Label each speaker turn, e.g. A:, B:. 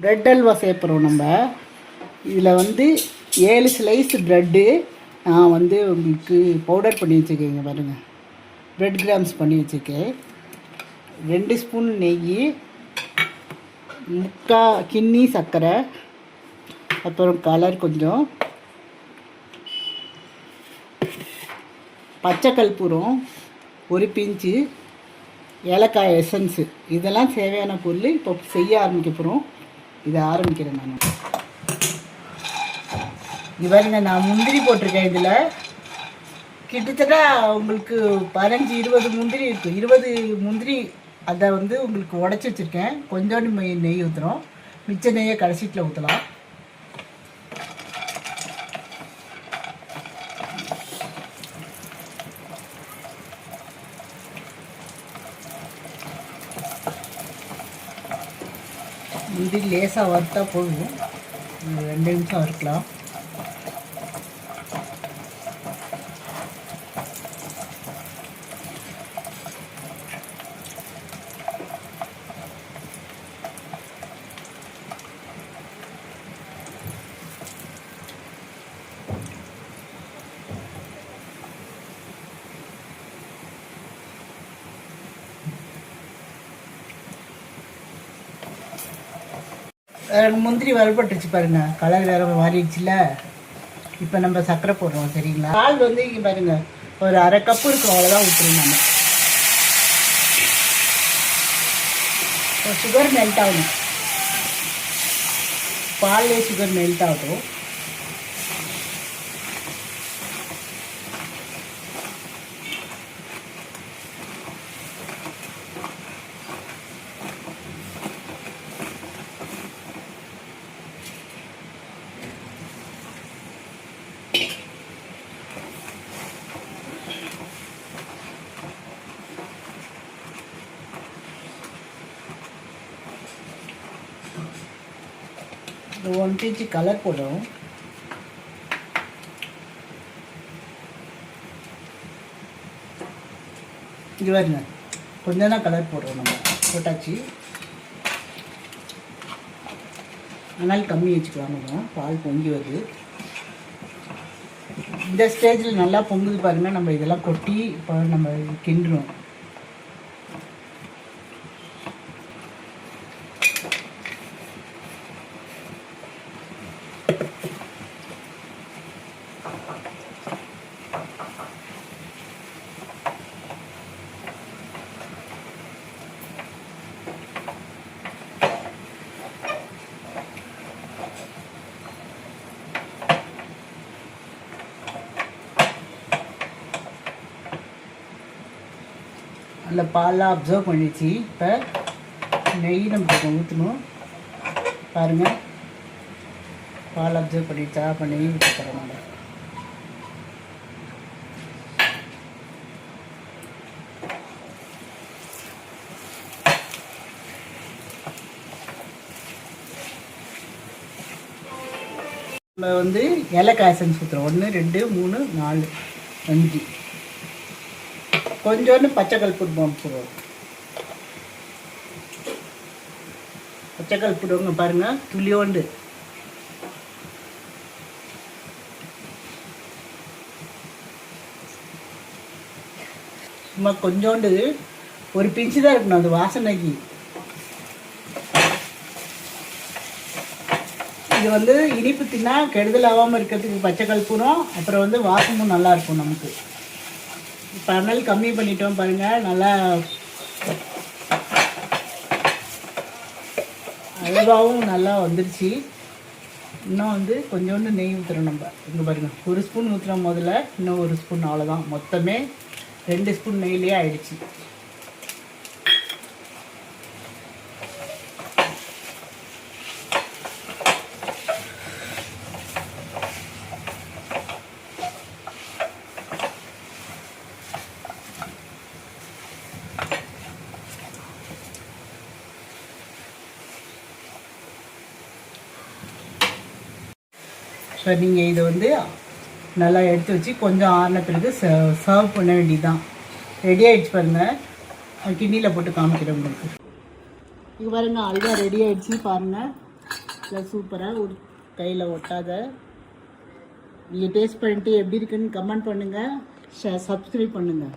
A: Bread halwa சேர்ப்புறோம் நம்ம. இதில் வந்து 7 ஸ்லைஸ் ப்ரெட்டு நான் வந்து உங்களுக்கு பவுடர் பண்ணி வச்சுருக்கேங்க பாருங்கள். ப்ரெட் கிராம்ஸ் பண்ணி வச்சுருக்கேன். 2 ஸ்பூன் நெய், 3/4 கிண்ணி சர்க்கரை, அப்புறம் கலர் கொஞ்சம், பச்சை கற்பூரம், ஒரு பிஞ்சு, ஏலக்காய் எசன்ஸு. இதெல்லாம் தேவையான பொருள். இப்போ செய்ய ஆரம்பிக்க போகிறோம். இதை ஆரம்பிக்கிறேன் நான். இது பாருங்க, நான் முந்திரி போட்டிருக்கேன். இதில் கிட்டத்தட்ட உங்களுக்கு 15-20 முந்திரி இருக்குது. 20 முந்திரி அதை வந்து உங்களுக்கு உடச்சி வச்சுருக்கேன். கொஞ்சோண்டு நெய் ஊற்றுறோம். மிச்ச நெய்யை கடைசியில் ஊற்றலாம். முந்திரி லேசாக வறுத்தா போதும். 2 நிமிஷம் வறுக்கலாம். முந்திரி வறுபட்டுருச்சு பாருங்க, கலர் வேற மாறிடுச்சுல. இப்போ நம்ம சர்க்கரை போடுறோம். சரிங்களா? பால் வந்து இங்கே பாருங்க, ஒரு 1/2 கப்பு இருக்கும். அவ்வளோதான் ஊற்றுறோம் நம்ம. சுகர் மெல்ட் ஆகணும். பால்லே சுகர் மெல்ட் ஆகும். ஒரு 1 பிஞ்ச் கலர் போடுறோம். இது பாருங்க, கொஞ்சம் தான் கலர் போடுறோம். நம்ம போட்டாச்சு. அதனால் கம்மி வச்சுக்கலாம். பால் பொங்கி வருது. இந்த ஸ்டேஜில் நல்லா பொங்குது பாருங்கள். நம்ம இதெல்லாம் கொட்டி இப்போ நம்ம கிண்டுறோம். நல்ல பாலாக அப்சர்வ் பண்ணிடுச்சு. இப்போ நெய் நம்ம கொஞ்சம் ஊற்றணும். பாருங்கள், பால் அப்சர்வ் பண்ணிடுச்சா? இப்போ நெய் ஊற்ற போகிறோம். நம்ம நம்ம வந்து ஏலக்காய் எசன்ஸ் ஊற்றுறோம். 1 2 3 4 5. கொஞ்சோண்டு பச்சை கற்பூரம் போடுவோம். பச்சை கற்பூரங்க பாருங்கள், துளியோண்டு. சும்மா கொஞ்சோண்டு, ஒரு பிஞ்சு தான் இருக்கணும் அது வாசனைக்கு. இது வந்து இனிப்பு தின்னா கெடுதல் ஆகாமல் இருக்கிறதுக்கு பச்சை கற்பூரம். அப்புறம் வந்து வாசமும் நல்லாயிருக்கும் நமக்கு. இப்போ அனல் கம்மி பண்ணிட்டோம் பாருங்கள். நல்லா அல்வாவும் நல்லா வந்துருச்சு. இன்னும் வந்து கொஞ்சோண்டு நெய் ஊற்றுறோம் நம்ம. இங்கே பாருங்கள், 1 ஸ்பூன் ஊற்றுறோம் முதல்ல. இன்னும் 1 ஸ்பூன். அவ்வளோதான். மொத்தமே 2 ஸ்பூன் நெய்லேயே ஆயிடுச்சு. ஸோ நீங்கள் இதை வந்து நல்லா எடுத்து வச்சு கொஞ்சம் ஆறின பிறகு சர்வ் பண்ண வேண்டியதுதான். ரெடி ஆகிடுச்சு பாருங்கள். கிண்ணியில் போட்டு காமிக்கிறேன் உங்களுக்கு. இது பாருங்கள், அல்வா ரெடி ஆகிடுச்சு பாருங்கள். சூப்பராக ஒரு கையில் ஒட்டாத. நீங்கள் டேஸ்ட் பண்ணிட்டு எப்படி இருக்குன்னு கமெண்ட் பண்ணுங்கள், சப்ஸ்கிரைப் பண்ணுங்கள்.